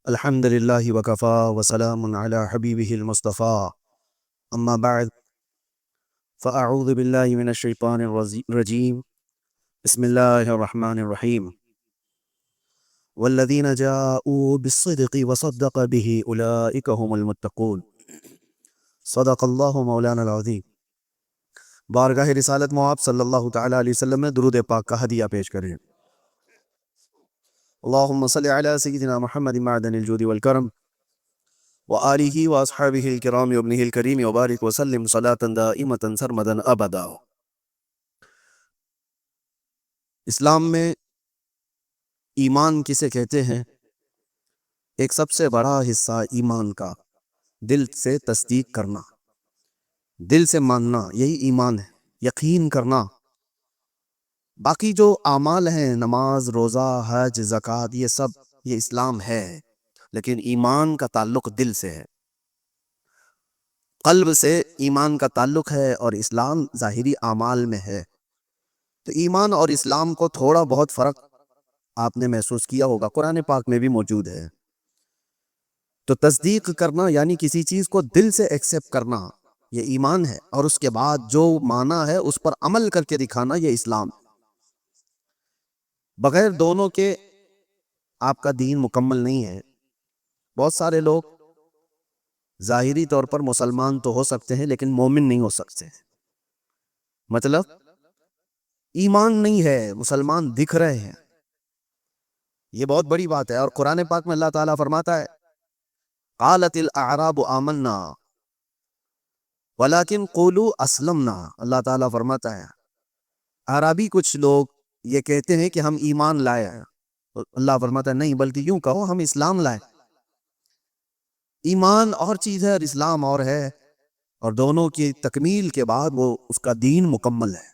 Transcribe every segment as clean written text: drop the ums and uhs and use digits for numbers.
الحمد لله وكفى وسلام على حبيبه المصطفى أما بعد فأعوذ بالله من الشيطان الرجيم بسم الله الرحمن الرحيم والذين جاءوا بالصدق وصدق به أولئك هم المتقون صدق الله مولانا العظيم۔ بارگاہ رسالت مواب صلی اللہ تعالیٰ علیہ وسلم میں درود پاک کا ہدیہ پیش کریں۔ اللہم صلی علی سیدنا محمد معدن الجود والکرم وآلہ واصحابہ الکرام وابنہ الکریم وبارک وسلم صلاة دائمة سرمدا ابدا۔ اسلام میں ایمان کسے کہتے ہیں؟ ایک سب سے بڑا حصہ ایمان کا دل سے تصدیق کرنا، دل سے ماننا، یہی ایمان ہے، یقین کرنا۔ باقی جو اعمال ہیں، نماز، روزہ، حج، زکوٰۃ، یہ اسلام ہے، لیکن ایمان کا تعلق دل سے ہے، قلب سے ایمان کا تعلق ہے، اور اسلام ظاہری اعمال میں ہے۔ تو ایمان اور اسلام کو تھوڑا بہت فرق آپ نے محسوس کیا ہوگا، قرآن پاک میں بھی موجود ہے۔ تو تصدیق کرنا یعنی کسی چیز کو دل سے ایکسیپٹ کرنا، یہ ایمان ہے، اور اس کے بعد جو مانا ہے اس پر عمل کر کے دکھانا، یہ اسلام ہے۔ بغیر دونوں کے آپ کا دین مکمل نہیں ہے۔ بہت سارے لوگ ظاہری طور پر مسلمان تو ہو سکتے ہیں لیکن مومن نہیں ہو سکتے، مطلب ایمان نہیں ہے، مسلمان دکھ رہے ہیں، یہ بہت بڑی بات ہے۔ اور قرآن پاک میں اللہ تعالیٰ فرماتا ہے قالت الاعراب آمنا ولکن قولوا اسلمنا۔ اللہ تعالیٰ فرماتا ہے اعرابی کچھ لوگ یہ کہتے ہیں کہ ہم ایمان لائے ہیں، اللہ فرماتا ہے نہیں، بلکہ یوں کہو ہم اسلام لائے۔ ایمان اور چیز ہے اور اسلام اور ہے، اور دونوں کی تکمیل کے بعد وہ اس کا دین مکمل ہے۔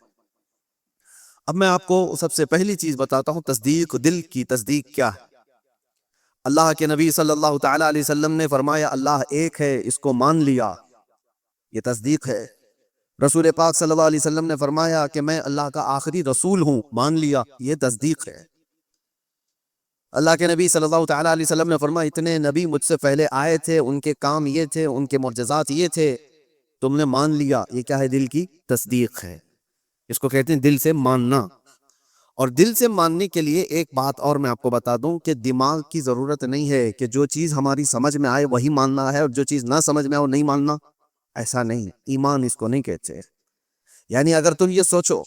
اب میں آپ کو سب سے پہلی چیز بتاتا ہوں، تصدیق، دل کی تصدیق کیا ہے۔ اللہ کے نبی صلی اللہ تعالیٰ علیہ وسلم نے فرمایا اللہ ایک ہے، اس کو مان لیا، یہ تصدیق ہے۔ رسول پاک صلی اللہ علیہ وسلم نے فرمایا کہ میں اللہ کا آخری رسول ہوں، مان لیا، یہ تصدیق ہے۔ اللہ کے نبی صلی اللہ تعالیٰ علیہ وسلم نے فرمایا اتنے نبی مجھ سے پہلے آئے تھے، ان کے کام یہ تھے، ان کے معجزات یہ تھے، تم نے مان لیا، یہ کیا ہے؟ دل کی تصدیق ہے، اس کو کہتے ہیں دل سے ماننا۔ اور دل سے ماننے کے لیے ایک بات اور میں آپ کو بتا دوں کہ دماغ کی ضرورت نہیں ہے کہ جو چیز ہماری سمجھ میں آئے وہی ماننا ہے، اور جو چیز نہ سمجھ میں آئے وہ نہیں ماننا، ایسا نہیں۔ ایمان اس کو نہیں کہتے۔ یعنی اگر تم یہ سوچو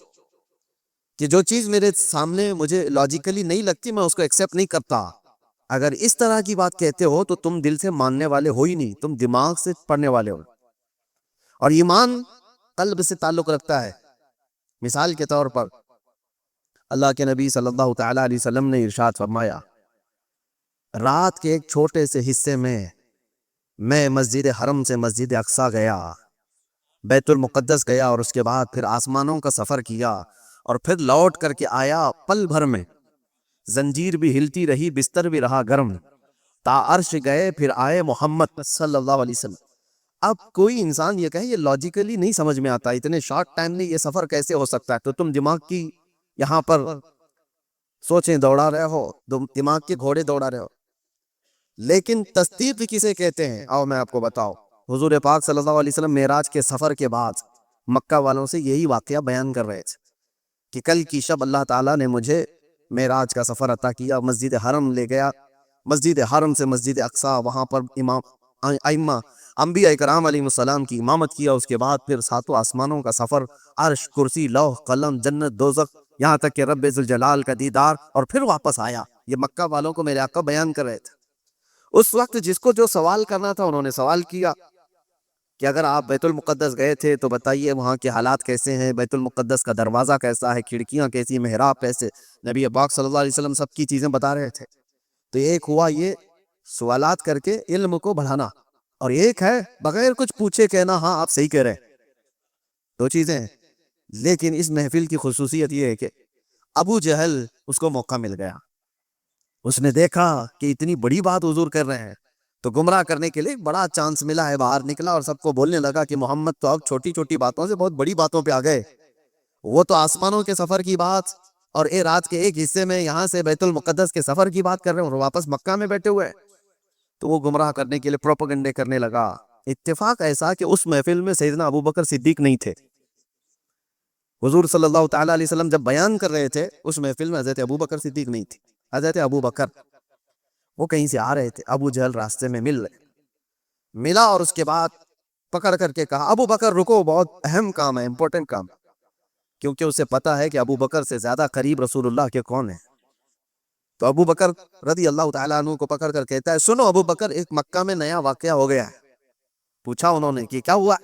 کہ جو چیز میرے سامنے مجھے لاجیکلی نہیں لگتی میں اس کو ایکسیپٹ نہیں کرتا، اگر اس طرح کی بات کہتے ہو تو تم دل سے ماننے والے ہو ہی نہیں، تم دماغ سے پڑھنے والے ہو۔ اور ایمان قلب سے تعلق رکھتا ہے۔ مثال کے طور پر اللہ کے نبی صلی اللہ تعالیٰ علیہ وسلم نے ارشاد فرمایا رات کے ایک چھوٹے سے حصے میں مسجد حرم سے مسجد اقصیٰ گیا، بیت المقدس گیا، اور اس کے بعد پھر آسمانوں کا سفر کیا، اور پھر لوٹ کر کے آیا پل بھر میں، زنجیر بھی ہلتی رہی، بستر بھی رہا گرم، تا عرش گئے پھر آئے محمد صلی اللہ علیہ وسلم۔ اب کوئی انسان یہ کہے یہ لاجیکلی نہیں سمجھ میں آتا، اتنے شارٹ ٹائم میں یہ سفر کیسے ہو سکتا ہے؟ تو تم دماغ کی یہاں پر سوچیں دوڑا رہے ہو، دماغ کے گھوڑے دوڑا رہے ہو۔ لیکن تصدیق کسے کہتے ہیں؟ آؤ میں آپ کو بتاؤ۔ حضور پاک صلی اللہ علیہ وسلم معراج کے سفر کے بعد مکہ والوں سے یہی واقعہ بیان کر رہے تھے کہ کل کی شب اللہ تعالیٰ نے مجھے معراج کا سفر عطا کیا، مسجد حرم لے گیا، مسجد حرم سے مسجد اقصیٰ، وہاں پر ائمہ انبیاء کرام علیہ السلام کی امامت کیا، اس کے بعد پھر ساتوں آسمانوں کا سفر، عرش، کرسی، لوح قلم، جنت، دوزخ، یہاں تک کہ رب ذوالجلال کا دیدار، اور پھر واپس آیا۔ یہ مکہ والوں کو میرے آقا بیان کر رہے تھے۔ اس وقت جس کو جو سوال کرنا تھا انہوں نے سوال کیا کہ اگر آپ بیت المقدس گئے تھے تو بتائیے وہاں کے حالات کیسے ہیں، بیت المقدس کا دروازہ کیسا ہے، کھڑکیاں کیسی، محراب کیسے؟ نبی پاک صلی اللہ علیہ وسلم سب کی چیزیں بتا رہے تھے۔ تو ایک ہوا یہ سوالات کر کے علم کو بڑھانا، اور ایک ہے بغیر کچھ پوچھے کہنا ہاں آپ صحیح کہہ رہے ہیں۔ دو چیزیں ہیں۔ لیکن اس محفل کی خصوصیت یہ ہے کہ ابو جہل اس کو موقع مل گیا، اس نے دیکھا کہ اتنی بڑی بات حضور کر رہے ہیں، تو گمراہ کرنے کے لیے بڑا چانس ملا ہے، باہر نکلا اور سب کو بولنے لگا کہ محمد تو اب چھوٹی چھوٹی باتوں سے بہت بڑی باتوں پہ آ گئے، وہ تو آسمانوں کے سفر کی بات اور رات کے ایک حصے میں یہاں سے بیت المقدس کے سفر کی بات کر رہے ہیں، اور واپس مکہ میں بیٹھے ہوئے ہیں۔ تو وہ گمراہ کرنے کے لیے پروپیگنڈے کرنے لگا. اتفاق ایسا کہ اس محفل میں سیدنا ابو بکر صدیق نہیں تھے. حضور صلی اللہ تعالیٰ علیہ وسلم جب بیان کر رہے تھے اس محفل میں حضرت ابو بکر صدیق نہیں تھی. حضرت ابو بکر وہ کہیں سے آ رہے تھے. ابو جہل راستے میں ملا اور اس کے بعد پکڑ کر کے کہا ابو بکر رکو، بہت اہم کام ہے، امپورٹنٹ کام، کیونکہ اسے پتا ہے کہ ابو بکر سے زیادہ قریب رسول اللہ کے کون ہیں. تو ابو بکر رضی اللہ تعالیٰ عنہ کو پکڑ کر کہتا ہے سنو ابو بکر، ایک مکہ میں نیا واقعہ ہو گیا ہے. پوچھا انہوں نے کہ کیا ہوا؟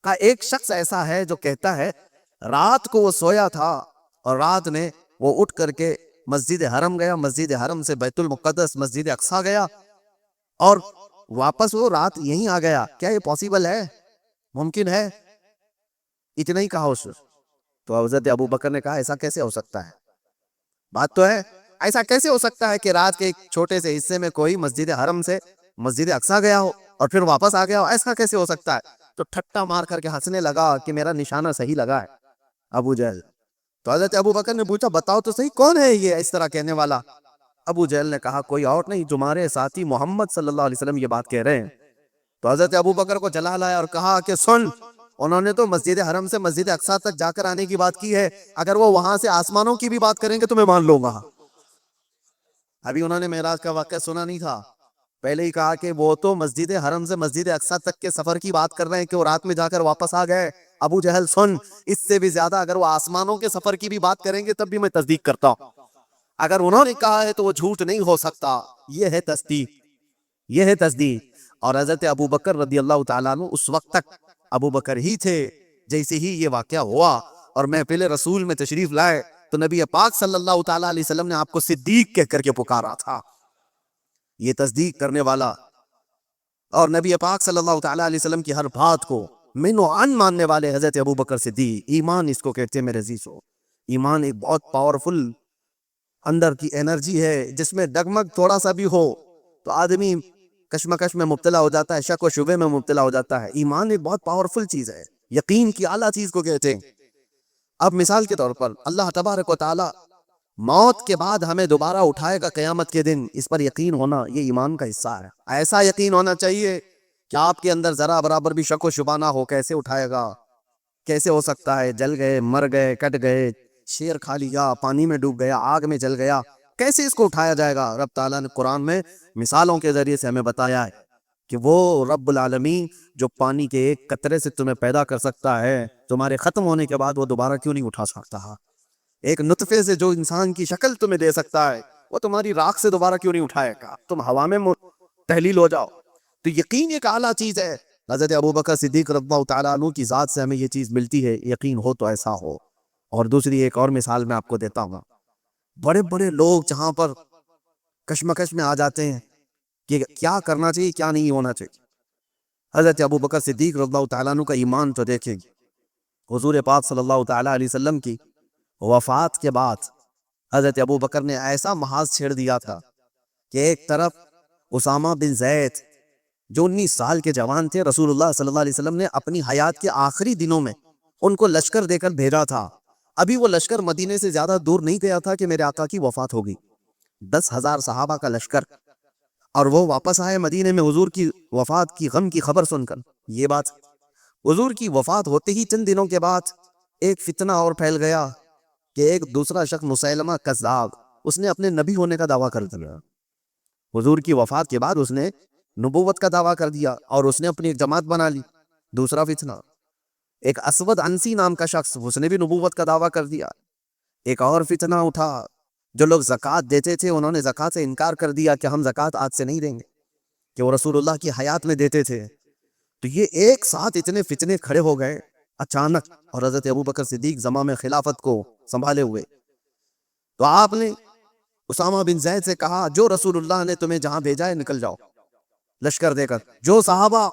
کہا ایک شخص ایسا ہے جو کہتا ہے رات کو وہ سویا تھا اور رات میں وہ اٹھ کر کے مسجد حرم گیا، مسجد حرم سے بیت المقدس مسجد اقصی گیا اور واپس وہ رات یہیں آ گیا. کیا یہ پاسبل ہے؟ ممکن ہے؟ اتنا ہی کہا اس. تو حضرت ابو بکر نے کہا ایسا کیسے ہو سکتا ہے؟ بات تو ہے، ایسا کیسے ہو سکتا ہے کہ رات کے ایک چھوٹے سے حصے میں کوئی مسجد حرم سے مسجد اقصی گیا ہو اور پھر واپس آ گیا ہو؟ ایسا کیسے ہو سکتا ہے؟ تو ٹھٹا مار کر کے ہنسنے لگا کہ میرا نشانہ صحیح لگا ہے ابو جہل. تو حضرت ابو بکر نے پوچھا بتاؤ تو صحیح کون ہے یہ اس طرح کہنے والا؟ ابو جہل نے کہا کوئی اور نہیں، تمہارے ساتھی محمد صلی اللہ علیہ وسلم یہ بات کہہ رہے ہیں. تو حضرت ابو بکر کو جلا لایا اور کہا کہ سن، انہوں نے تو مسجد حرم سے مسجد اقصی تک جا کر آنے کی بات کی ہے، اگر وہ وہاں سے آسمانوں کی بھی بات کریں گے تو میں مان لوں گا. ابھی انہوں نے معراج کا واقعہ سنا نہیں تھا، پہلے ہی کہا کہ وہ تو مسجد حرم سے مسجد اقصی تک کے سفر کی بات کر رہے ہیں کہ وہ رات میں جا کر واپس آ گئے. ابو جہل سن، اس سے بھی زیادہ اگر وہ آسمانوں کے سفر کی بھی بات کریں گے تب بھی میں تصدیق کرتا ہوں. اگر انہوں نے کہا ہے تو وہ جھوٹ نہیں ہو سکتا. یہ ہے تصدیق، یہ ہے تصدیق. اور حضرت ابو بکر رضی اللہ تعالیٰ عنہ اس وقت تک ابو بکر ہی تھے. جیسے ہی یہ واقعہ ہوا اور محفل رسول میں تشریف لائے تو نبی پاک صلی اللہ تعالیٰ علیہ وسلم نے آپ کو صدیق کہہ کر کے پکارا تھا. یہ تصدیق کرنے والا اور نبی پاک صلی اللہ تعالیٰ علیہ وسلم کی ہر بات کو من و عن ماننے والے حضرت ابو بکر صدیق. ایمان اس کو کہتے ہیں میرے عزیزو. ایمان ایک بہت پاورفل اندر کی انرجی ہے جس میں ڈگمگ تھوڑا سا بھی ہو تو آدمی کشمکش میں مبتلا ہو جاتا ہے، شک و شبے میں مبتلا ہو جاتا ہے. ایمان ایک بہت پاورفل چیز ہے، یقین کی اعلیٰ چیز کو کہتے ہیں. اب مثال کے طور پر اللہ تبارک و تعالی موت کے بعد ہمیں دوبارہ اٹھائے گا قیامت کے دن، اس پر یقین ہونا یہ ایمان کا حصہ ہے. ایسا یقین ہونا چاہیے کہ آپ کے اندر ذرا برابر بھی شک و شبہ نہ ہو. کیسے اٹھائے گا؟ کیسے ہو سکتا ہے؟ جل گئے، مر گئے، کٹ گئے، شیر کھا لیا، پانی میں ڈوب گیا، آگ میں جل گیا، کیسے اس کو اٹھایا جائے گا؟ رب تعالیٰ نے قرآن میں مثالوں کے ذریعے سے ہمیں بتایا ہے کہ وہ رب العالمین جو پانی کے ایک قطرے سے تمہیں پیدا کر سکتا ہے، تمہارے ختم ہونے کے بعد وہ دوبارہ کیوں نہیں اٹھا سکتا؟ ایک نطفے سے جو انسان کی شکل تمہیں دے سکتا ہے وہ تمہاری راکھ سے دوبارہ کیوں نہیں اٹھائے گا؟ تم ہوا میں تحلیل ہو جاؤ. تو یقین ایک اعلیٰ چیز ہے. حضرت ابو بکر صدیق رضی اللہ تعالیٰ عنہ کی ذات سے ہمیں یہ چیز ملتی ہے، یقین ہو تو ایسا ہو. اور دوسری ایک اور مثال میں آپ کو دیتا ہوں. بڑے بڑے لوگ جہاں پر کشمکش میں آ جاتے ہیں کہ کیا کرنا چاہیے کیا نہیں ہونا چاہیے، حضرت ابو بکر صدیق رضی اللہ تعالیٰ عنہ کا ایمان تو دیکھیں گے. حضور پاک صلی اللہ تعالیٰ علیہ وسلم کی وفات کے بعد حضرت ابو بکر نے ایسا محاذ چھیڑ دیا تھا کہ ایک طرف اسامہ بن زید جو 19 سال کے جوان تھے، رسول اللہ صلی اللہ علیہ وسلم نے اپنی حیات کے آخری دنوں میں ان کو لشکر دے کر بھیجا تھا. ابھی وہ لشکر مدینے سے زیادہ دور نہیں گیا تھا کہ میرے آقا کی وفات ہوگی. 10,000 صحابہ کا لشکر، اور وہ واپس آئے مدینے میں حضور کی وفات کی غم کی خبر سن کر. یہ بات حضور کی وفات ہوتے ہی چند دنوں کے بعد ایک فتنہ اور پھیل گیا کہ ایک دوسرا شخص مسیلمہ کذاب، اس نے اپنے نبی ہونے کا دعویٰ کر دیا. حضور کی وفات کے بعد اس نے نبوت کا دعویٰ کر دیا اور اس نے اپنی ایک جماعت بنا لی. دوسرا فتنہ، ایک اسود عنسی نام کا شخص، اس نے بھی نبوت کا دعویٰ کر دیا. ایک اور فتنہ اٹھا، جو لوگ زکوٰۃ دیتے تھے انہوں نے زکوٰۃ سے انکار کر دیا کہ ہم زکوٰۃ آج سے نہیں دیں گے، کہ وہ رسول اللہ کی حیات میں دیتے تھے. تو یہ ایک ساتھ اتنے فتنے کھڑے ہو گئے اچانک، اور حضرت ابو بکر صدیق زمام خلافت کو سنبھالے ہوئے. تو آپ نے اسامہ بن زید سے کہا جو رسول اللہ نے تمہیں جہاں بھیجا ہے نکل جاؤ لشکر دے کر. جو صحابہ،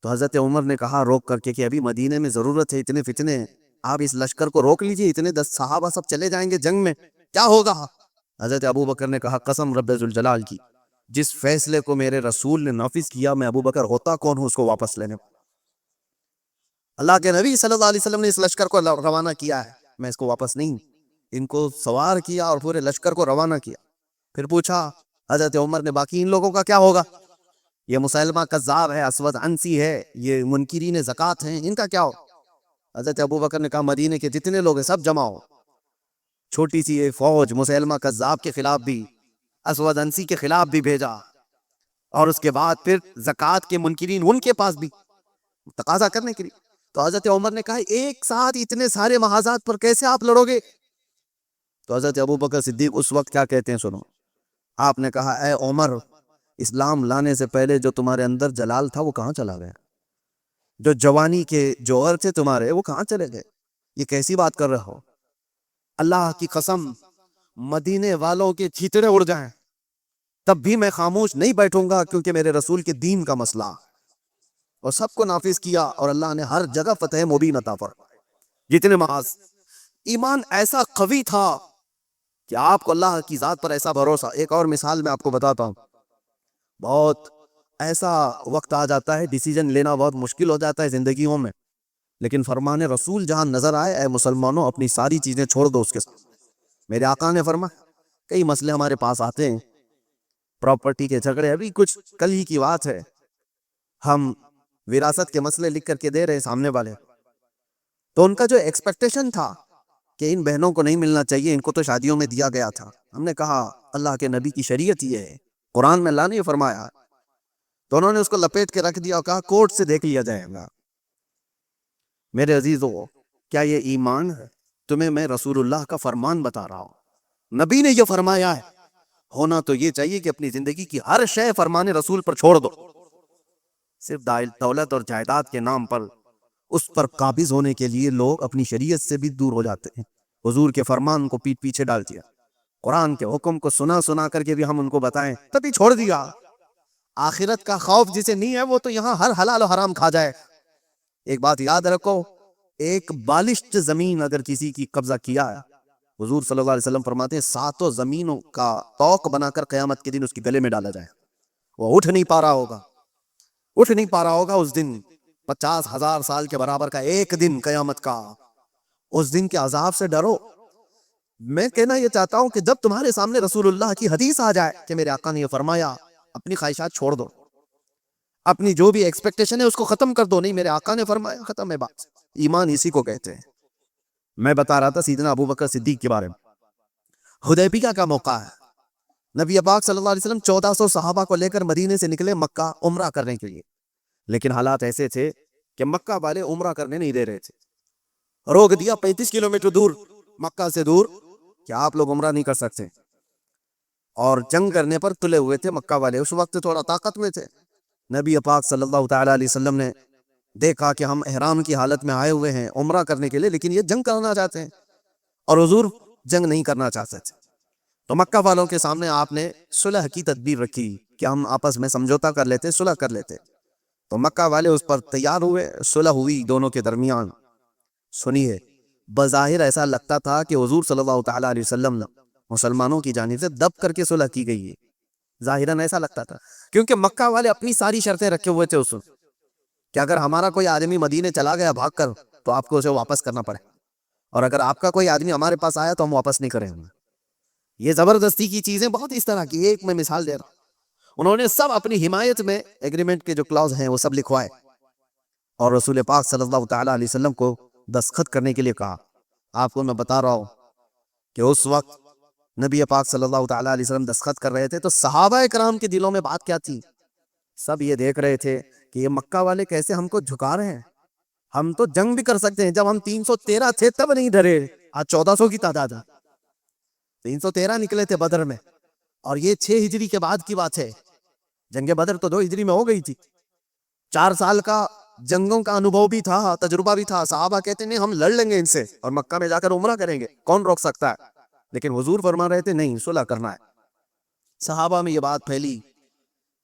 تو حضرت عمر نے کہا روک کر کے کہ ابھی مدینے میں ضرورت ہے، اتنے فتنے ہیں، آپ اس لشکر کو روک لیجئے، اتنے 10 صحابہ سب چلے جائیں گے جنگ میں، کیا ہوگا؟ حضرت ابو بکر نے کہا قسم رب ذوالجلال کی، جس فیصلے کو میرے رسول نے نافذ کیا میں ابو بکر ہوتا کون ہوں اس کو واپس لینے. اللہ کے نبی صلی اللہ علیہ وسلم نے اس لشکر کو روانہ کیا ہے، میں اس کو واپس نہیں. ان کو سوار کیا اور پورے لشکر کو روانہ کیا. پھر پوچھا حضرت عمر نے باقی ان لوگوں کا کیا ہوگا؟ یہ مسلمہ کذاب ہے، اسود عنسی ہے، یہ منکرین زکوٰۃ ہیں، ان کا کیا ہو؟ حضرت ابو بکر نے کہا مدینے کے جتنے لوگ ہیں سب جمع ہو. چھوٹی سی ایک فوج مسلمہ کذاب کے خلاف بھی، اسود عنسی کے خلاف بھی بھیجا، اور اس کے بعد پھر زکوٰۃ کے منکرین ان کے پاس بھی تقاضا کرنے کے لیے. تو حضرت عمر نے کہا ایک ساتھ اتنے سارے محاذات پر کیسے آپ لڑو گے؟ تو حضرت ابو بکر صدیق اس وقت کیا کہتے ہیں سنو. آپ نے کہا اے عمر، اسلام لانے سے پہلے جو تمہارے اندر جلال تھا وہ کہاں چلا گیا؟ جو جوانی کے جوہر تھے تمہارے وہ کہاں چلے گئے؟ یہ کیسی بات کر رہے ہو؟ اللہ کی قسم مدینے والوں کے چیتڑے اڑ جائیں تب بھی میں خاموش نہیں بیٹھوں گا، کیونکہ میرے رسول کے دین کا مسئلہ، اور سب کو نافذ کیا، اور اللہ نے ہر جگہ فتح مبین عطا فرمائی. جتنے محاذ ایمان ایسا قوی تھا کہ آپ کو اللہ کی ذات پر ایسا بھروسہ. ایک اور مثال میں آپ کو بتاتا ہوں. بہت ایسا وقت آ جاتا ہے ڈیسیجن لینا بہت مشکل ہو جاتا ہے زندگیوں میں، لیکن فرمان رسول جہاں نظر آئے اے مسلمانوں اپنی ساری چیزیں چھوڑ دو اس کے ساتھ. میرے آقا نے فرمایا کئی مسئلے ہمارے پاس آتے ہیں، پراپرٹی کے جھگڑے، ابھی کچھ کل ہی کی بات ہے، ہم وراثت کے مسئلے لکھ کر کے دے رہے سامنے والے، تو ان کا جو ایکسپیکٹیشن تھا کہ ان بہنوں کو نہیں ملنا چاہیے، ان کو تو شادیوں میں دیا گیا تھا. ہم نے کہا اللہ کے نبی کی شریعت یہ ہے، قرآن میں اللہ نے یہ فرمایا، تو انہوں نے اس کو لپیٹ کے رکھ دیا اور کہا کورٹ سے دیکھ لیا جائے گا. میرے عزیزو، کیا یہ ایمان ہے؟ تمہیں میں رسول اللہ کا فرمان بتا رہا ہوں، نبی نے یہ فرمایا ہے. ہونا تو یہ چاہیے کہ اپنی زندگی کی ہر شے فرمان رسول پر چھوڑ دو. صرف دولت اور جائیداد کے نام پر اس پر قابض ہونے کے لیے لوگ اپنی شریعت سے بھی دور ہو جاتے ہیں. حضور کے فرمان کو پیٹ پیچھے ڈال دیا، قرآن کے حکم کو سنا سنا کر کے بھی ہم ان کو بتائیں تبھی چھوڑ دیا. آخرت کا خوف جسے نہیں ہے وہ تو یہاں ہر حلال و حرام کھا جائے. ایک بات یاد رکھو، ایک بالشت زمین اگر کسی کی قبضہ کیا ہے، حضور صلی اللہ علیہ وسلم فرماتے ہیں 7 زمینوں کا توق بنا کر قیامت کے دن اس کے گلے میں ڈالا جائے. وہ اٹھ نہیں پا رہا ہوگا اس دن. 50,000 سال کے برابر کا ایک دن قیامت کا، اس دن کے عذاب سے ڈرو. میں کہنا یہ چاہتا ہوں کہ جب تمہارے سامنے رسول اللہ کی حدیث آ جائے کہ میرے آقا نے یہ فرمایا، اپنی خواہشات چھوڑ دو، اپنی جو بھی ایکسپیکٹیشن ہے اس کو ختم کر دو. نہیں، میرے آقا نے فرمایا، ختم ہے بات. ایمان اسی کو کہتے ہیں. میں بتا رہا تھا سیدنا ابو بکر صدیق کے بارے میں. حدیبیہ کا موقع ہے، نبی پاک صلی اللہ علیہ وسلم 1400 صحابہ کو لے کر مدینے سے نکلے مکہ عمرہ کرنے کے لیے، لیکن حالات ایسے تھے کہ مکہ والے عمرہ کرنے نہیں دے رہے تھے. روک دیا 35 کلومیٹر دور، مکہ سے دور، کہ آپ لوگ عمرہ نہیں کر سکتے. اور جنگ کرنے پر تلے ہوئے تھے مکہ والے، اس وقت تھوڑا طاقت میں تھے. نبی پاک صلی اللہ تعالی علیہ وسلم نے دیکھا کہ ہم احرام کی حالت میں آئے ہوئے ہیں عمرہ کرنے کے لیے، لیکن یہ جنگ کرنا چاہتے ہیں، اور حضور جنگ نہیں کرنا چاہتے تھے. تو مکہ والوں کے سامنے آپ نے صلح کی تدبیر رکھی کہ ہم آپس میں سمجھوتا کر لیتے، صلح کر لیتے. تو مکہ والے اس پر تیار ہوئے، صلح ہوئی دونوں کے درمیان. سنیے، بظاہر ایسا لگتا تھا کہ حضور صلی اللہ تعالی علیہ وسلم مسلمانوں کی جانب سے دب کر کے صلح کی گئی ہے. ظاہراً ایسا لگتا تھا، کیونکہ مکہ والے اپنی ساری شرطیں رکھے ہوئے تھے اس وقت کہ اگر ہمارا کوئی آدمی مدینے چلا گیا بھاگ کر تو آپ کو اسے واپس کرنا پڑے، اور اگر آپ کا کوئی آدمی ہمارے پاس آیا تو ہم واپس نہیں کریں گے. یہ زبردستی کی چیزیں بہت اس طرح کی. ایک میں مثال دے رہا ہوں، انہوں نے سب اپنی حمایت میں ایگریمنٹ کے جو کلاوز ہیں وہ سب لکھوائے، اور رسول پاک صلی اللہ تعالی علیہ وسلم کو دستخط کرنے کے لیے کہا. آپ کو میں بتا رہا ہوں کہ اس وقت نبی پاک صلی اللہ تعالی علیہ وسلم دستخط کر رہے تھے تو صحابہ کرام کے دلوں میں بات کیا تھی؟ سب یہ دیکھ رہے تھے کہ یہ مکہ والے کیسے ہم کو جھکا رہے ہیں. ہم تو جنگ بھی کر سکتے ہیں، جب ہم 313 تھے تب نہیں ڈرے، آج 1400 کی تعداد ہے. 313 نکلے تھے بدر میں، اور یہ 6 ہجری کے بعد کی بات ہے. جنگ بدر تو 2 ہجری میں ہو گئی تھی. 4 سال کا جنگوں کا انوبھو بھی تھا، تجربہ بھی تھا. صحابہ کہتے نہیں ہم لڑ لیں گے ان سے اور مکہ میں جا کر عمرہ کریں گے، کون روک سکتا ہے؟ لیکن حضور فرما رہے تھے نہیں، صلح کرنا ہے. صحابہ میں یہ بات پھیلی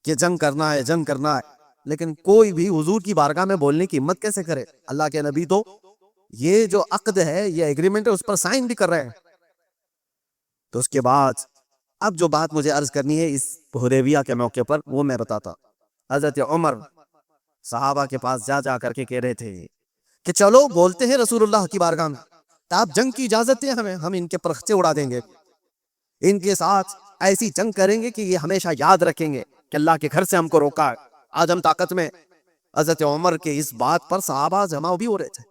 کہ جنگ کرنا ہے، جنگ کرنا ہے، لیکن کوئی بھی حضور کی بارگاہ میں بولنے کی ہمت کیسے کرے؟ اللہ کے نبی تو یہ جو عقد ہے، یہ ایگریمنٹ ہے، اس پر سائن بھی کر رہے ہیں. تو اس کے بعد اب جو بات مجھے عرض کرنی ہے اس حدیبیہ کے موقع پر، وہ میں بتاتا. حضرت عمر صحابہ کے پاس جا کر کے کہہ رہے تھے کہ چلو بولتے ہیں رسول اللہ کی بارگاہ میں، آپ جنگ کی اجازت دیں ہمیں، ہم ان کے پرخچے اڑا دیں گے، ان کے ساتھ ایسی جنگ کریں گے کہ یہ ہمیشہ یاد رکھیں گے کہ اللہ کے گھر سے ہم کو روکا ہے. آج ہم طاقت میں حضرت عمر کے اس بات پر صحابہ جمع بھی ہو رہے تھے.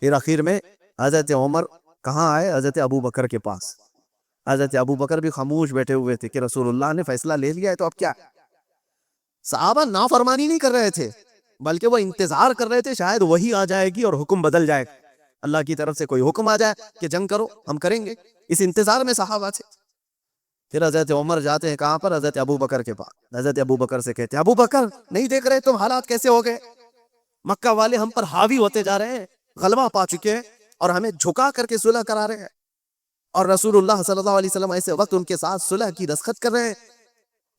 پھر آخر میں حضرت عمر کہاں آئے؟ حضرت ابو بکر کے پاس. حضرت ابو بکر بھی خاموش بیٹھے ہوئے تھے کہ رسول اللہ نے فیصلہ لے لیا ہے تو اب کیا؟ صحابہ نافرمانی نہیں کر رہے تھے بلکہ وہ انتظار کر رہے تھے شاید وہی آ جائے گی اور حکم بدل جائے گا, اللہ کی طرف سے کوئی حکم آ جائے کہ جنگ کرو, ہم کریں گے. اس انتظار میں صحابہ تھے. پھر حضرت عمر جاتے ہیں کہاں پر؟ حضرت ابو بکر کے پاس. حضرت ابو بکر سے کہتے ہیں ابو بکر نہیں دیکھ رہے تم حالات کیسے ہو گئے؟ مکہ والے ہم پر حاوی ہوتے جا رہے ہیں, غلبہ پا چکے ہیں اور ہمیں جھکا کر کے صلح کرا رہے ہیں, اور رسول اللہ صلی اللہ علیہ وسلم ایسے وقت ان کے ساتھ صلح کی دستخط کر رہے ہیں.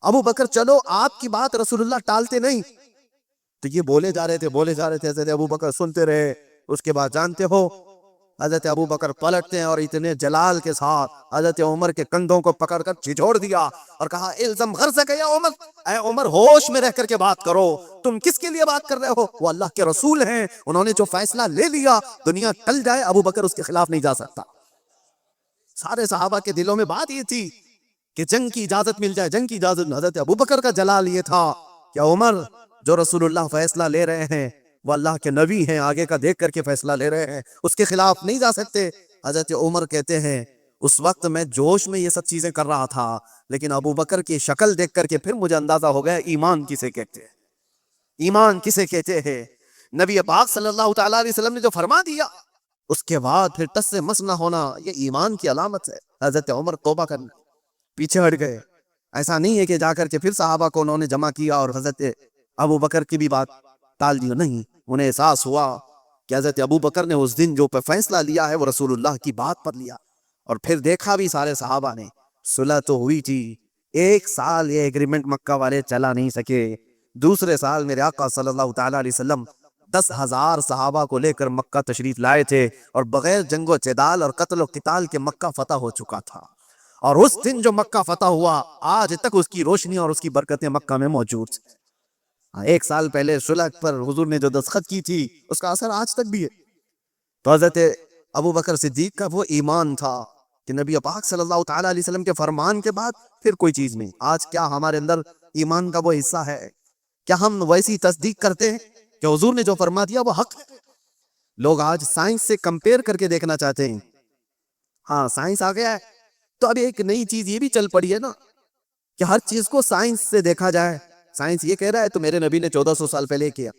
ابو بکر چلو آپ کی بات رسول اللہ ٹالتے نہیں. تو یہ بولے جا رہے تھے. حضرت ابو بکر سنتے رہے. اس کے بعد جانتے ہو حضرت ابو بکر پلٹتے ہیں اور اتنے جلال کے ساتھ حضرت عمر کے کندھوں کو پکڑ کر جھجھوڑ دیا اور کہا الزم غرضک یا عمر, اے عمر ہوش میں رہ کر کے بات کرو, تم کس کے لیے بات کر رہے ہو؟ وہ اللہ کے رسول ہیں, انہوں نے جو فیصلہ لے لیا دنیا ٹل جائے ابو بکر اس کے خلاف نہیں جا سکتا. سارے صحابہ کے دلوں میں بات یہ تھی کہ جنگ کی اجازت مل جائے, جنگ کی اجازت. حضرت ابو بکر کا جلال یہ تھا کہ عمر جو رسول اللہ فیصلہ لے رہے ہیں وہ اللہ کے نبی ہیں, آگے کا دیکھ کر کے فیصلہ لے رہے ہیں, اس کے خلاف نہیں جا سکتے. حضرت عمر کہتے ہیں اس وقت میں جوش میں یہ سب چیزیں کر رہا تھا, لیکن ابو بکر کی شکل دیکھ کر کے پھر مجھے اندازہ ہو گیا ایمان کسے کہتے ہیں, ایمان کسے کہتے ہیں. نبی پاک صلی اللہ تعالیٰ علیہ وسلم نے جو فرما دیا اس کے بعد پھر ٹس سے مس نہ ہونا, یہ ایمان کی علامت ہے. حضرت عمر توبہ کرنا پیچھے ہٹ گئے. ایسا نہیں ہے کہ جا کر کے پھر صحابہ کو انہوں نے جمع کیا اور حضرت ابو بکر کی بھی بات ٹال دی, نہیں. انہیں احساس ہوا کہ حضرت ابو بکر نے اس دن جو فیصلہ لیا ہے وہ رسول اللہ کی بات پر لیا, اور پھر دیکھا بھی سارے صحابہ نے صلح تو ہوئی تھی. 1 سال یہ ایگریمنٹ مکہ والے چلا نہیں سکے. دوسرے سال میرے آقا صلی اللہ تعالیٰ علیہ وسلم 10,000 صحابہ کو لے کر مکہ تشریف لائے تھے, اور بغیر جنگ و جدال اور قتل و قتال کے مکہ فتح ہو چکا تھا. اور اس دن جو مکہ فتح ہوا آج تک اس کی روشنی اور اس کی برکتیں مکہ میں موجود ہیں. 1 سال پہلے صلح پر حضور نے جو دستخط کی تھی اس کا اثر آج تک بھی ہے. تو حضرت ابو بکر صدیق کا وہ ایمان تھا کہ نبی پاک صلی اللہ تعالیٰ علیہ وسلم کے فرمان کے بعد پھر کوئی چیز نہیں. آج کیا ہمارے اندر ایمان کا وہ حصہ ہے؟ کیا ہم ویسی تصدیق کرتے ہیں کہ حضور نے جو فرما دیا وہ حق ہے؟ لوگ آج سائنس سے کمپیئر کر کے دیکھنا چاہتے ہیں. ہاں سائنس آ گیا ہے تو اب ایک نئی چیز یہ بھی چل پڑی ہے نا کہ ہر چیز کو سائنس سے دیکھا جائے. سائنس یہ کہہ رہا ہے تو میرے نبی نے 1400 سال پہلے کیا.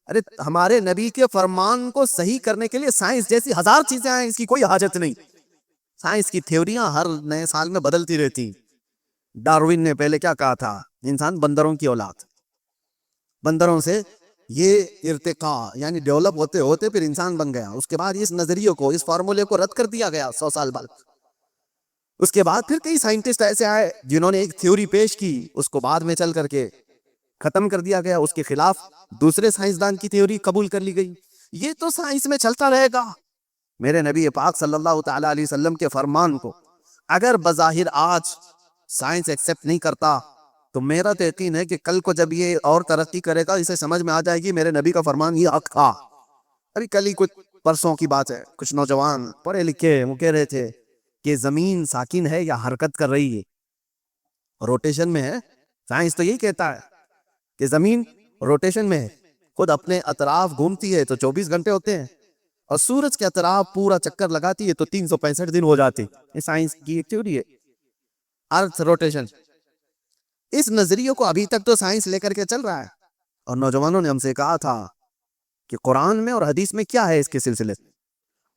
ارے ہمارے نبی کے فرمان کو صحیح کرنے کے لیے سائنس جیسی 1000 چیزیں آئیں, اس کی کوئی حاجت نہیں. سائنس کی تھیوریاں ہر نئے سال میں بدلتی رہتی. ڈاروین نے پہلے کیا کہا تھا؟ انسان بندروں کی اولاد, بندروں سے یہ ارتقاء یعنی ڈیولپ ہوتے ہوتے پھر انسان بن گیا. اس کے بعد اس نظریے کو, اس فارمولے کو رد کر دیا گیا 100 سال بعد. اس کے بعد پھر کئی سائنٹسٹ ایسے آئے جنہوں نے ایک تھیوری پیش کی, اس کو بعد میں چل کر کے ختم کر دیا گیا. اس کے خلاف دوسرے سائنسدان کی تھیوری قبول کر لی گئی. یہ تو سائنس میں چلتا رہے گا. میرے نبی پاک صلی اللہ تعالیٰ علیہ وسلم کے فرمان کو اگر بظاہر آج سائنس ایکسپٹ نہیں کرتا تو میرا تو یقین ہے کہ کل کو جب یہ اور ترقی کرے گا اسے سمجھ میں آ جائے گی میرے نبی کا فرمان یہ حق تھا. ابھی کل ہی کچھ پرسوں کی بات ہے, کچھ نوجوان پڑھے لکھے وہ کہہ رہے تھے کہ زمین ساکن ہے یا حرکت کر رہی ہے, روٹیشن میں ہے. سائنس تو یہی کہتا ہے کہ زمین روٹیشن میں ہے, خود اپنے اطراف گھومتی ہے تو 24 گھنٹے ہوتے ہیں, اور سورج کے اطراف پورا چکر لگاتی ہے تو 365 دن ہو جاتے. یہ سائنس کی ایک تھیوری ہے, ارتھ روٹیشن. اس نظریے کو ابھی تک تو سائنس لے کر کے چل رہا ہے, اور نوجوانوں نے ہم سے کہا تھا کہ قرآن میں اور حدیث میں کیا ہے اس کے سلسلے.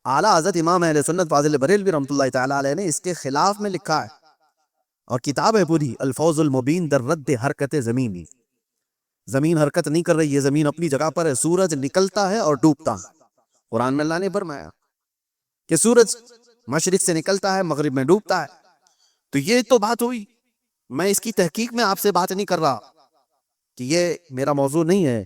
اعلیٰ حضرت امام اہل سنت فاضل بریلوی رحمۃ اللہ تعالیٰ علیہ نے اس کے خلاف میں لکھا ہے, اور کتاب ہے پوری الفوز المبین در رد حرکت زمینی. زمین حرکت نہیں کر رہی ہے, زمین اپنی جگہ پر ہے. سورج نکلتا ہے اور ڈوبتا ہے. قرآن میں اللہ نے فرمایا کہ سورج مشرق سے نکلتا ہے مغرب میں ڈوبتا ہے. تو یہ تو بات ہوئی. میں اس کی تحقیق میں آپ سے بات نہیں کر رہا کہ یہ میرا موضوع نہیں ہے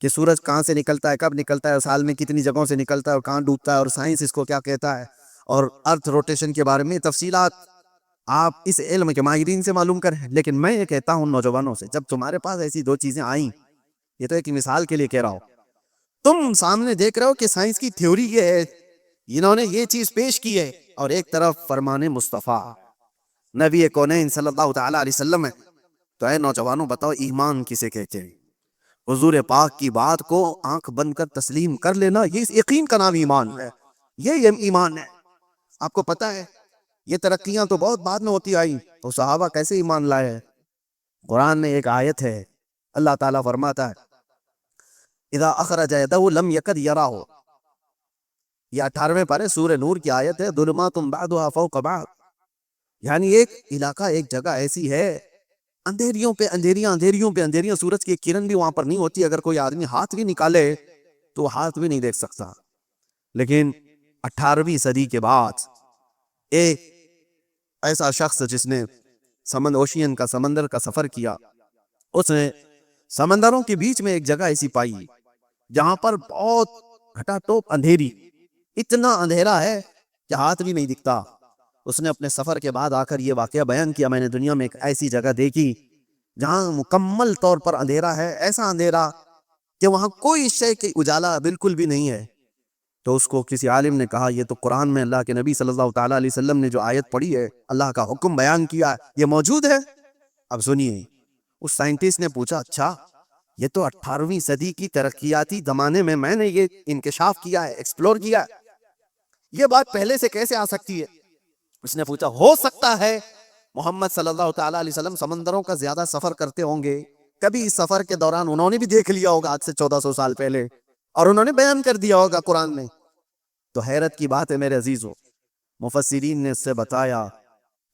کہ سورج کہاں سے نکلتا ہے, کب نکلتا ہے, سال میں کتنی جگہوں سے نکلتا ہے اور کہاں ڈوبتا ہے, اور سائنس اس کو کیا کہتا ہے, اور ارتھ روٹیشن کے بارے میں تفصیلات آپ اس علم کے ماہرین سے معلوم کریں. لیکن میں یہ کہتا ہوں نوجوانوں سے, جب تمہارے پاس ایسی 2 چیزیں آئیں, یہ تو ایک مثال کے لیے کہہ رہا ہوں, تم سامنے دیکھ رہے ہو کہ سائنس کی تھیوری یہ ہے, انہوں نے یہ چیز پیش کی ہے, اور ایک طرف فرمان مصطفیٰ نبی کونین صلی اللہ تعالیٰ علیہ وسلم ہے, تو اے نوجوانوں بتاؤ ایمان کسے کہتے ہیں؟ حضور پاک کی بات کو آنکھ بند کر تسلیم کر لینا، یہ اس یقین کا نام ایمان ہے، یہ ایمان ہے۔ آپ کو پتا ہے یہ ترقیاں تو بہت بعد میں ہوتی آئی، تو صحابہ کیسے ایمان لائے ہیں؟ قرآن میں ایک آیت ہے، اللہ تعالیٰ فرماتا ہے اذا اخرج یدہ لم یکد یراہ، یہ 18ویں پارے سورہ نور کی آیت ہے، ظلمات بعضها فوق بعض، یعنی ایک علاقہ، ایک جگہ ایسی ہے اندھیریوں پہ اندھیریاں، اندھیریوں پہ اندھیریاں، سورج کی ایک کرن بھی وہاں پر نہیں ہوتی، اگر کوئی آدمی ہاتھ بھی نکالے تو ہاتھ بھی نہیں دیکھ سکتا۔ لیکن 18ویں صدی کے بعد ایک ایسا شخص جس نے اوشین کا، سمندر کا سفر کیا، اس نے سمندروں کے بیچ میں ایک جگہ ایسی پائی جہاں پر بہت گھٹا ٹوپ اندھیری، اتنا اندھیرا ہے کہ ہاتھ بھی نہیں دکھتا۔ اس نے اپنے سفر کے بعد آ کر یہ واقعہ بیان کیا، میں نے دنیا میں ایک ایسی جگہ دیکھی جہاں مکمل طور پر اندھیرا ہے، ایسا اندھیرا کہ وہاں کوئی شے کی اجالا بالکل بھی نہیں ہے۔ تو اس کو کسی عالم نے کہا یہ تو قرآن میں اللہ کے نبی صلی اللہ تعالیٰ علیہ وسلم نے جو آیت پڑھی ہے، اللہ کا حکم بیان کیا ہے، یہ موجود ہے۔ اب سنیے، اس سائنٹسٹ نے پوچھا اچھا یہ تو 18ویں صدی کی ترقیاتی زمانے میں نے یہ انکشاف کیا ہے، ایکسپلور کیا ہے، یہ بات پہلے سے کیسے آ سکتی ہے؟ اس نے پوچھا ہو سکتا ہے محمد صلی اللہ تعالیٰ علیہ وسلم سمندروں کا زیادہ سفر کرتے ہوں گے، کبھی اس سفر کے دوران انہوں نے بھی دیکھ لیا ہوگا آج سے 1400 سال پہلے، اور انہوں نے بیان کر دیا ہوگا قرآن میں۔ تو حیرت کی بات ہے میرے عزیزو، مفسرین نے اس سے بتایا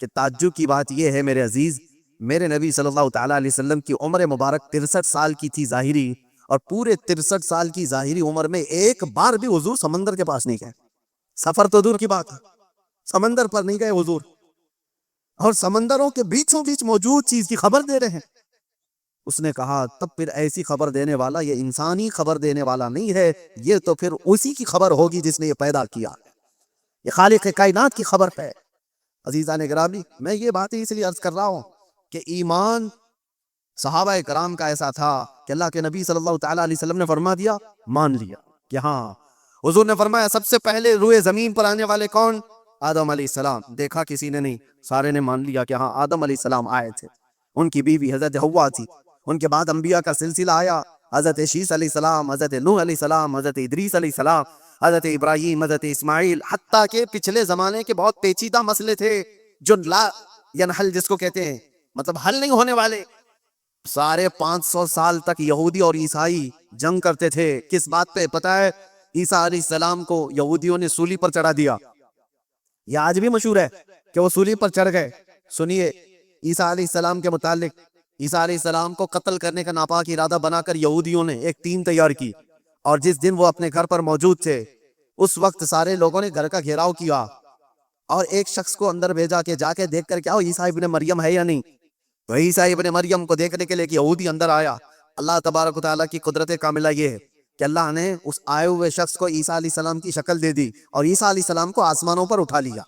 کہ تعجب کی بات یہ ہے میرے عزیز، میرے نبی صلی اللہ تعالیٰ علیہ وسلم کی عمر مبارک 63 سال کی تھی ظاہری، اور پورے 63 سال کی ظاہری عمر میں ایک بار بھی حضور سمندر کے پاس نہیں گئے۔ سفر تو دور کی بات ہے، سمندر پر نہیں گئے حضور، اور سمندروں کے بیچوں بیچ موجود چیز کی خبر دے رہے ہیں۔ اس نے کہا تب پھر ایسی خبر دینے والا یہ انسانی خبر دینے والا نہیں ہے، یہ تو پھر اسی کی خبر ہوگی جس نے یہ پیدا کیا، یہ خالق کائنات کی خبر ہے۔ عزیزان گرامی، میں یہ باتیں اس لیے عرض کر رہا ہوں کہ ایمان صحابہ کرام کا ایسا تھا کہ اللہ کے نبی صلی اللہ تعالیٰ علیہ وسلم نے فرما دیا، مان لیا کہ ہاں۔ حضور نے فرمایا سب سے پہلے روئے زمین پر آنے والے کون؟ آدم علیہ السلام۔ دیکھا کسی نے نہیں، سارے نے مان لیا کہ ہاں آدم علیہ السلام آئے تھے، ان کی بیوی حضرت حوا تھی، ان کے بعد انبیاء کا سلسلہ آیا، حضرت شیس علیہ السلام، حضرت نوح علیہ السلام، حضرت ادریس علیہ السلام، حضرت ابراہیم، حضرت اسماعیل، حتیٰ کہ پچھلے زمانے کے بہت پیچیدہ مسئلے تھے جو لا ینحل جس کو کہتے ہیں، مطلب حل نہیں ہونے والے، 550 سال تک یہودی اور عیسائی جنگ کرتے تھے۔ کس بات پہ پتہ ہے؟ عیسیٰ علیہ السلام کو یہودیوں نے سولی پر چڑھا دیا، یہ آج بھی مشہور ہے کہ وہ سولی پر چڑھ گئے۔ سنیے عیسیٰ علیہ السلام کے متعلق، عیسیٰ علیہ السلام کو قتل کرنے کا ناپاک ارادہ بنا کر یہودیوں نے ایک ٹیم تیار کی، اور جس دن وہ اپنے گھر پر موجود تھے اس وقت سارے لوگوں نے گھر کا گھیراؤ کیا، اور ایک شخص کو اندر بھیجا کہ جا کے دیکھ کر کیا عیسیٰ ابن مریم ہے یا نہیں۔ تو عیسیٰ ابن مریم کو دیکھنے کے لیے یہودی اندر آیا۔ اللہ تبارک و تعالیٰ کی قدرت کاملہ یہ ہے کہ اللہ نے اس آئے ہوئے شخص کو عیسیٰ علیہ السلام کی شکل دے دی، اور عیسیٰ علیہ السلام کو آسمانوں پر اٹھا لیا،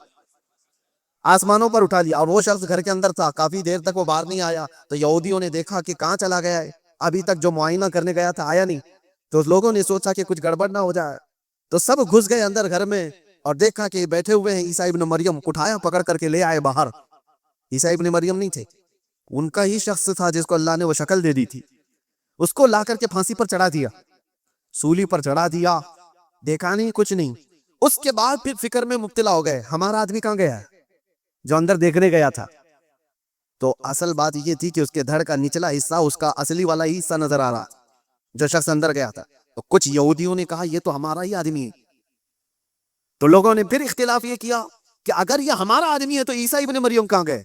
آسمانوں پر اٹھا لیا، اور وہ شخص گھر کے اندر تھا، کافی دیر تک وہ باہر نہیں آیا۔ تو یہودیوں نے دیکھا کہ کہاں چلا گیا ہے، ابھی تک جو معائنہ کرنے گیا تھا آیا نہیں۔ تو لوگوں نے سوچا کہ کچھ گڑبڑ نہ ہو جائے، تو سب گھس گئے اندر گھر میں، اور دیکھا کہ بیٹھے ہوئے ہیں عیسیٰ ابن مریم، اٹھایا پکڑ کر کے لے آئے باہر۔ عیسیٰ ابن مریم نہیں تھے، ان کا ہی شخص تھا جس کو اللہ نے وہ شکل دے دی تھی، اس کو لا کر کے پھانسی پر چڑھا دیا، سولی پر چڑھا دیا، دیکھا نہیں کچھ نہیں۔ اس کے بعد پھر فکر میں مبتلا ہو گئے ہمارا آدمی کہاں گیا ہے جو اندر دیکھنے گیا تھا۔ تو اصل بات یہ تھی کہ اس کے دھڑ کا نچلا حصہ اس کا اصلی والا ہی حصہ نظر آ رہا تھا جو شخص اندر گیا تھا۔ تو کچھ یہودیوں نے کہا یہ تو ہمارا ہی آدمی ہے۔ تو لوگوں نے پھر اختلاف یہ کیا کہ اگر یہ ہمارا آدمی ہے تو عیسیٰ ابن مریم کہاں گئے،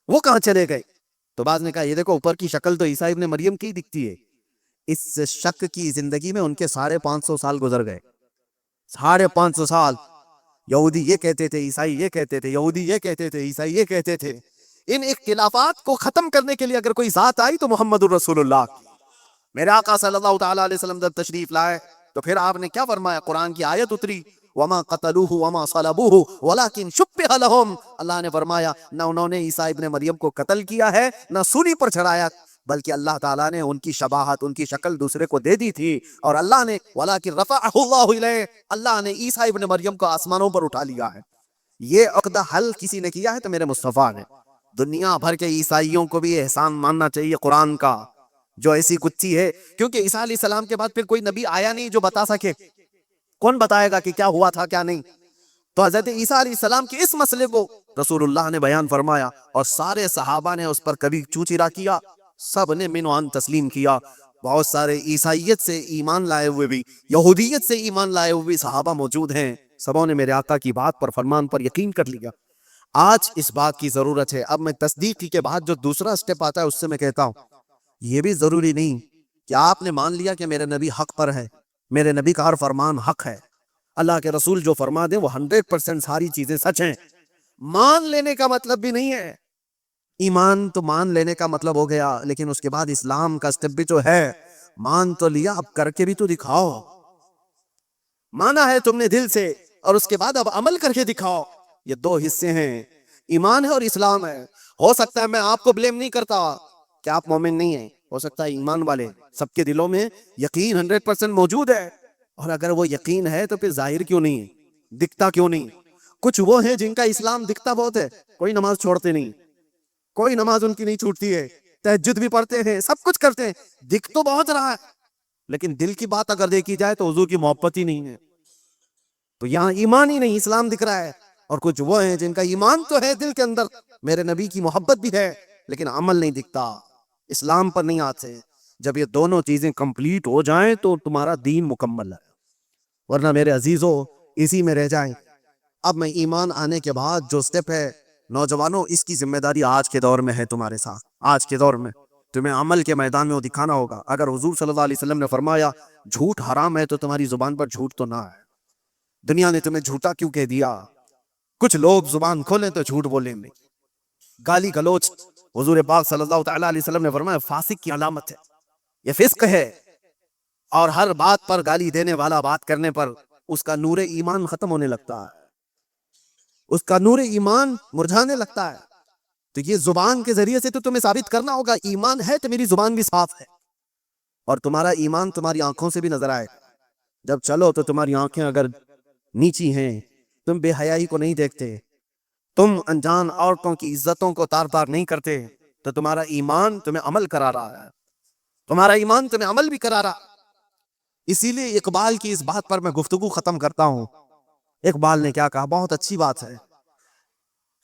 وہ کہاں چلے گئے؟ تو بعض نے کہا یہ دیکھو اوپر کی شکل تو عیسیٰ ابن مریم کی دکھتی ہے۔ اس شک کی زندگی میں ان کے 550 سال گزر گئے، 550 سال۔ یہودی یہ کہتے تھے، عیسائی یہ کہتے تھے، یہودی یہ کہتے تھے، عیسائی یہ کہتے تھے۔ ان اختلافات کو ختم کرنے کے لیے اگر کوئی ذات آئی تو محمد الرسول اللہ، میرے آقا صلی اللہ تعالیٰ علیہ وسلم جب تشریف لائے تو پھر آپ نے کیا فرمایا؟ قرآن کی آیت اتری، وما قتلوہ وما صلبوہ ولکن شبہ لہم۔ اللہ نے فرمایا نہ انہوں نے عیسیٰ ابن مریم کو قتل کیا ہے، نہ سولی پر چڑھایا، بلکہ اللہ تعالیٰ نے ان کی شباہت، ان کی شکل دوسرے کو دے دی تھی، اور اللہ نے ولکن رفعہ اللہ الیہ، اللہ نے عیسیٰ ابن مریم کو آسمانوں پر اٹھا لیا ہے۔ یہ عقدہ حل کسی نے کیا ہے تو میرے مصطفیٰ نے۔ دنیا بھر کے عیسائیوں کو بھی احسان ماننا چاہیے قرآن کا، جو ایسی کچی ہے، کیونکہ عیسیٰ علیہ السلام کے بعد پھر کوئی نبی آیا نہیں جو بتا سکے. کون بتائے گا کہ کیا ہوا تھا کیا نہیں؟ تو حضرت عیسیٰ علیہ السلام کے اس مسئلے کو رسول اللہ نے بیان فرمایا، اور سارے صحابہ نے اس پر کبھی چوچرا کیا، سب نے من وعن تسلیم کیا. بہت سارے عیسائیت سے ایمان لائے ہوئے بھی، یہودیت سے ایمان لائے ہوئے بھی صحابہ موجود ہیں، سبوں نے میرے آقا کی بات پر، فرمان پر یقین کر لیا. آج اس بات کی ضرورت ہے. اب میں تصدیق کے بعد جو دوسرا سٹیپ آتا ہے اس سے میں کہتا ہوں، یہ بھی ضروری نہیں کہ آپ نے مان لیا کہ میرے نبی حق پر ہے، میرے نبی کا ہر فرمان حق ہے، اللہ کے رسول جو فرما دیں وہ 100% ساری چیزیں سچ ہیں. مان لینے کا مطلب بھی نہیں ہے. ایمان تو مان لینے کا مطلب ہو گیا، لیکن اس کے بعد اسلام کا سٹیپ بھی جو ہے، مان تو لیا، اب کر کے بھی تو دکھاؤ. مانا ہے تم نے دل سے، اور اس کے بعد اب عمل کر کے دکھاؤ. یہ دو حصے ہیں، ایمان ہے اور اسلام ہے. ہو سکتا ہے میں آپ کو بلیم نہیں کرتا کہ آپ مومن نہیں ہیں، ہو سکتا ہے ایمان والے سب کے دلوں میں یقین 100% موجود ہے، اور اگر وہ یقین ہے تو پھر ظاہر کیوں نہیں ہے، دکھتا کیوں نہیں؟ کچھ وہ ہیں جن کا اسلام دکھتا بہت ہے، کوئی نماز چھوڑتے نہیں، کوئی نماز ان کی نہیں چھوٹتی ہے، تہجد بھی پڑھتے ہیں، سب کچھ کرتے ہیں، دکھ تو بہت رہا ہے، لیکن دل کی بات اگر دیکھی جائے تو حضور کی محبت ہی نہیں ہے. تو یہاں ایمان ہی نہیں، اسلام دکھ رہا ہے. اور کچھ وہ ہیں جن کا ایمان تو ہے دل کے اندر، میرے نبی کی محبت بھی ہے، لیکن عمل نہیں دکھتا، اسلام پر نہیں آتے. جب یہ دونوں چیزیں کمپلیٹ ہو جائیں تو تمہارا دین مکمل ہے، ورنہ میرے عزیزو اسی میں رہ جائیں. اب میں ایمان آنے کے بعد جو سٹیپ ہے، نوجوانوں اس کی ذمہ داری آج کے دور میں ہے تمہارے ساتھ. آج کے دور میں تمہیں عمل کے میدان میں وہ دکھانا ہوگا. اگر حضور صلی اللہ علیہ وسلم نے فرمایا جھوٹ حرام ہے تو تمہاری زبان پر جھوٹ تو نہ ہے. دنیا نے تمہیں جھوٹا کیوں کہہ دیا؟ کچھ لوگ زبان کھولیں تو جھوٹ بولیں گے، گالی گلوچ. حضور پاک صلی اللہ تعالی علیہ وسلم نے فرمایا فاسق کی علامت ہے، یہ فسق ہے. اور ہر بات پر گالی دینے والا بات کرنے پر اس کا نور ایمان ختم ہونے لگتا ہے، اس کا نور ایمان مرجھانے لگتا ہے. تو یہ زبان کے ذریعے سے تو تمہیں ثابت کرنا ہوگا ایمان ہے تو میری زبان بھی صاف ہے، اور تمہارا ایمان تمہاری آنکھوں سے بھی نظر آئے. جب چلو تو تمہاری آنکھیں اگر نیچی ہیں، تم بے حیائی کو نہیں دیکھتے، تم انجان عورتوں کی عزتوں کو تار تار نہیں کرتے، تو تمہارا ایمان تمہیں عمل کرا رہا ہے، تمہارا ایمان تمہیں عمل بھی کرا رہا. اسی لیے اقبال کی اس بات پر میں گفتگو ختم کرتا ہوں. اقبال نے کیا کہا، بہت اچھی بات ہے.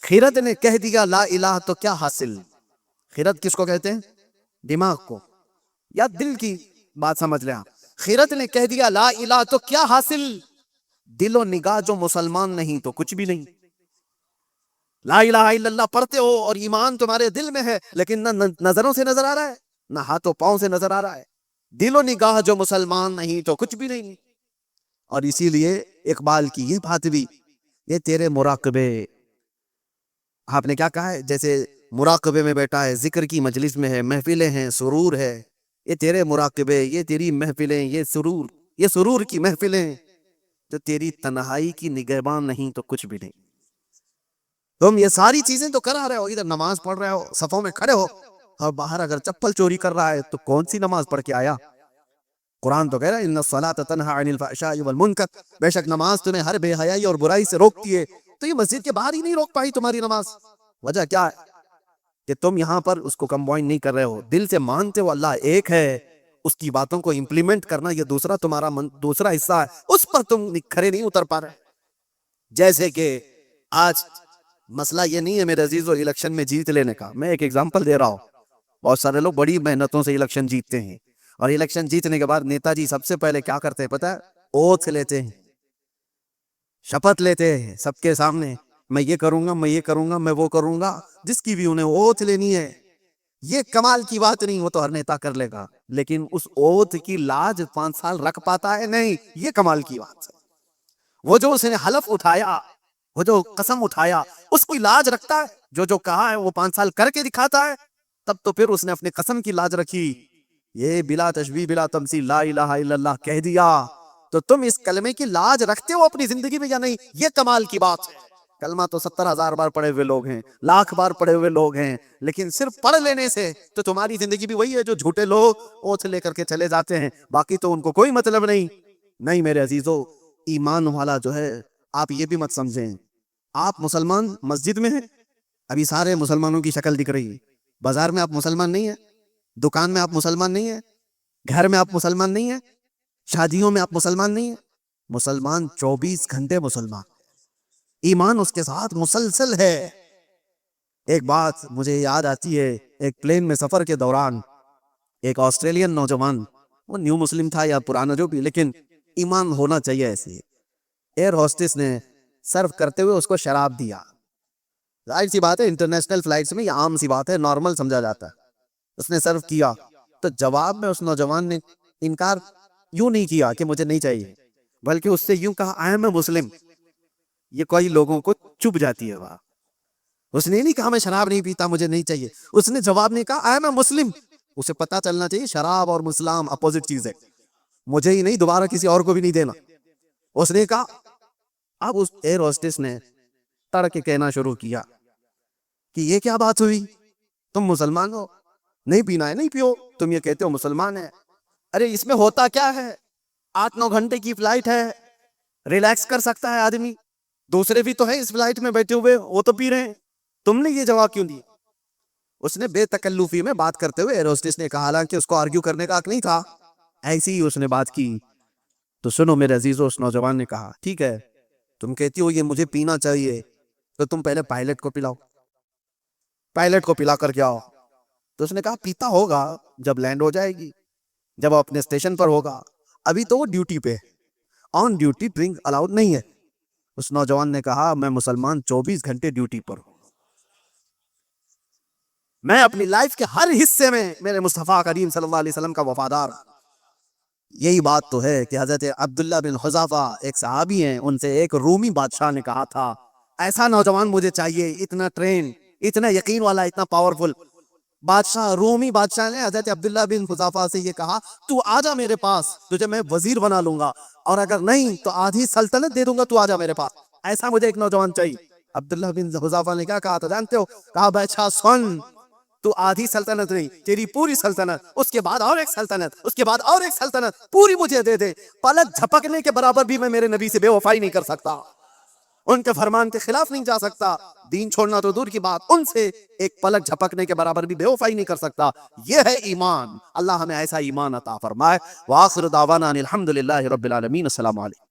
خرد نے کہہ دیا لا الہ تو کیا حاصل. خرد کس کو کہتے ہیں؟ دماغ کو، یا دل کی بات سمجھ لیں آپ. خرد نے کہہ دیا لا الہ تو کیا حاصل، دل و نگاہ جو مسلمان نہیں تو کچھ بھی نہیں. لا الہ الا اللہ پڑھتے ہو اور ایمان تمہارے دل میں ہے، لیکن نہ نظروں سے نظر آ رہا ہے، نہ ہاتھوں پاؤں سے نظر آ رہا ہے. دل و نگاہ جو مسلمان نہیں تو کچھ بھی نہیں. اور اسی لیے اقبال کی یہ بات بھی، یہ تیرے مراقبے، آپ نے کیا کہا ہے، جیسے مراقبے میں بیٹھا ہے، ذکر کی مجلس میں ہے، محفلیں ہیں، سرور ہے، یہ تیرے مراقبے، یہ تیری محفلیں، یہ سرور کی محفلیں، جو تیری تنہائی کی نگہبان نہیں تو کچھ بھی نہیں. تم یہ ساری چیزیں تو کرا رہے ہو، ادھر نماز پڑھ رہے ہو، صفوں میں کھڑے ہو، اور باہر اگر چپل چوری کر رہا ہے تو کون سی نماز پڑھ کے آیا؟ قرآن تو کہہ رہا ہے ان الصلاۃ تنہی عن الفحشاء والمنکر، بے شک نماز تمہیں ہر بے حیائی اور برائی سے روکتی ہے. تو یہ مسجد کے باہر ہی نہیں روک پائی تمہاری نماز. وجہ کیا ہے؟ کہ تم یہاں پر اس کو کمبائن نہیں کر رہے ہو. دل سے مانتے ہو اللہ ایک ہے، اس کی باتوں کو امپلیمنٹ کرنا یہ دوسرا تمہارا دوسرا حصہ ہے، اس پر تم کھڑے نہیں اتر پا رہے. جیسے کہ آج مسئلہ یہ نہیں ہے میرے عزیزو الیکشن میں جیت لینے کا. میں ایک ایگزامپل دے رہا ہوں. بہت سارے لوگ بڑی محنتوں سے الیکشن جیتتے ہیں، اور الیکشن جیتنے کے بعد نیتا جی سب سے پہلے کیا کرتے ہیں پتہ ہے؟ اوتھ لیتے ہیں، شپت لیتے ہیں سب کے سامنے، میں یہ کروں گا، میں یہ کروں گا، میں وہ کروں گا، جس کی بھی انہیں اوتھ لینی ہے. یہ کمال کی بات نہیں، وہ تو ہر نیتا کر لے گا، لیکن اس اوتھ کی لاج 5 سال رکھ پاتا ہے؟ نہیں، یہ کمال کی بات ہے. وہ جو اس نے حلف اٹھایا، وہ جو قسم اٹھایا، اس کی لاج رکھتا ہے. جو کہا ہے وہ 5 سال کر کے دکھاتا ہے، تب تو پھر اس نے اپنے قسم کی لاج رکھی. یہ بلا تشبیہ بلا تمثیل لا الہ الا اللہ کہہ دیا، تو تم اس کلمے کی لاج رکھتے ہو اپنی زندگی میں یا نہیں؟ یہ کمال کی بات ہے. کلمہ تو 70,000 بار پڑھے ہوئے لوگ ہیں، لاکھ بار پڑھے ہوئے لوگ ہیں، لیکن صرف پڑھ لینے سے تو تمہاری زندگی بھی وہی ہے جو جھوٹے لوگ اوتھ لے کر کے چلے جاتے ہیں، باقی تو ان کو کوئی مطلب نہیں. نہیں میرے عزیزو، ایمان والا جو ہے، آپ یہ بھی مت سمجھیں آپ مسلمان مسجد میں ہیں، ابھی سارے مسلمانوں کی شکل دکھ رہی ہے. بازار میں آپ مسلمان نہیں ہیں, دکان میں آپ مسلمان نہیں ہیں, گھر میں آپ مسلمان نہیں ہیں, شادیوں میں آپ مسلمان نہیں ہیں. مسلمان 24 گھنٹے مسلمان, ایمان اس کے ساتھ مسلسل ہے. ایک بات مجھے یاد آتی ہے, ایک پلین میں سفر کے دوران ایک آسٹریلین نوجوان, وہ نیو مسلم تھا یا پرانا جو بھی, لیکن ایمان ہونا چاہیے ایسے, ایئر ہوسٹس نے سرو کرتے ہوئے اس کو شراب دیا. ظاہر سی بات ہے انٹرنیشنل فلائٹس میں یہ عام سی بات ہے, نارمل سمجھا جاتا ہے. اس نے سرو کیا تو جواب میں اس نوجوان نے انکار یوں نہیں کیا کہ مجھے نہیں چاہیے, بلکہ اس سے یوں کہا آئی ایم اے مسلم. یہ کوئی لوگوں کو چپ جاتی ہے بات. اس نے نہیں کہا میں شراب نہیں پیتا مجھے نہیں چاہیے, اس نے جواب نہیں کہا آئی ایم اے مسلم. اسے پتا چلنا چاہیے شراب اور اسلام اپوزٹ چیز ہے, مجھے ہی نہیں دوبارہ کسی اور کو بھی نہیں دینا. اس نے کہا. اب اس ایئر ہوسٹس نے تڑ کے کہنا شروع کیا کہ یہ کیا بات ہوئی, تم مسلمان ہو, نہیں پینا ہے نہیں پیو, تم یہ کہتے ہو مسلمان ہے. ارے اس میں ہوتا کیا ہے, 8-9 گھنٹے کی فلائٹ ہے, ریلیکس کر سکتا ہے آدمی, دوسرے بھی تو ہیں اس فلائٹ میں بیٹھے ہوئے, وہ تو پی رہے ہیں, تم نے یہ جواب کیوں دیا؟ اس نے بے تکلفی میں بات کرتے ہوئے ایئر ہوسٹس نے کہا, حالانکہ اس کو آرگیو کرنے کا حق نہیں تھا, ایسی ہی اس نے بات کی. تو سنو میرے عزیزو, اس نوجوان نے کہا ٹھیک ہے تم کہتی ہو یہ مجھے پینا چاہیے, تو تم پہلے پائلٹ کو پلاؤ, پائلٹ کو پلا کر کے آؤ. تو اس نے کہا پیتا ہوگا جب لینڈ ہو جائے گی, جب وہ اپنے اسٹیشن پر ہوگا, ابھی تو وہ ڈیوٹی پہ, آن ڈیوٹی ڈرنک الاؤڈ نہیں ہے. اس نوجوان نے کہا میں مسلمان 24 گھنٹے ڈیوٹی پر ہوں, میں اپنی لائف کے ہر حصے میں میرے مصطفیٰ کریم صلی اللہ علیہ وسلم کا وفادار. یہی بات تو ہے کہ حضرت عبداللہ بن حذافہ ایک صحابی ہیں, ان سے ایک رومی بادشاہ نے کہا تھا ایسا نوجوان مجھے چاہیے, اتنا ٹرین, اتنا یقین والا, اتنا پاورفل. بادشاہ, رومی بادشاہ نے حضرت عبداللہ بن حذافہ سے یہ کہا تو آجا میرے پاس, تجھے میں وزیر بنا لوں گا, اور اگر نہیں تو آدھی سلطنت دے دوں گا, تو آجا میرے پاس, ایسا مجھے ایک نوجوان چاہیے. عبداللہ بن حذافہ نے کیا کہا تھا جانتے ہو؟ کہا بادشاہ سن, تو آدھی سلطنت نہیں, تیری پوری سلطنت, اس کے بعد اور ایک سلطنت, اس کے بعد اور ایک سلطنت, پوری مجھے دے دے. پلک جھپکنے کے برابر بھی میں میرے نبی سے بے وفائی نہیں کر سکتا, ان کے فرمان کے خلاف نہیں جا سکتا, دین چھوڑنا تو دور کی بات, ان سے ایک پلک جھپکنے کے برابر بھی بے وفائی نہیں کر سکتا. یہ ہے ایمان. اللہ ہمیں ایسا ایمان عطا فرمائے. وآخر دعوانا ان الحمدللہ رب العالمین. السلام علیکم.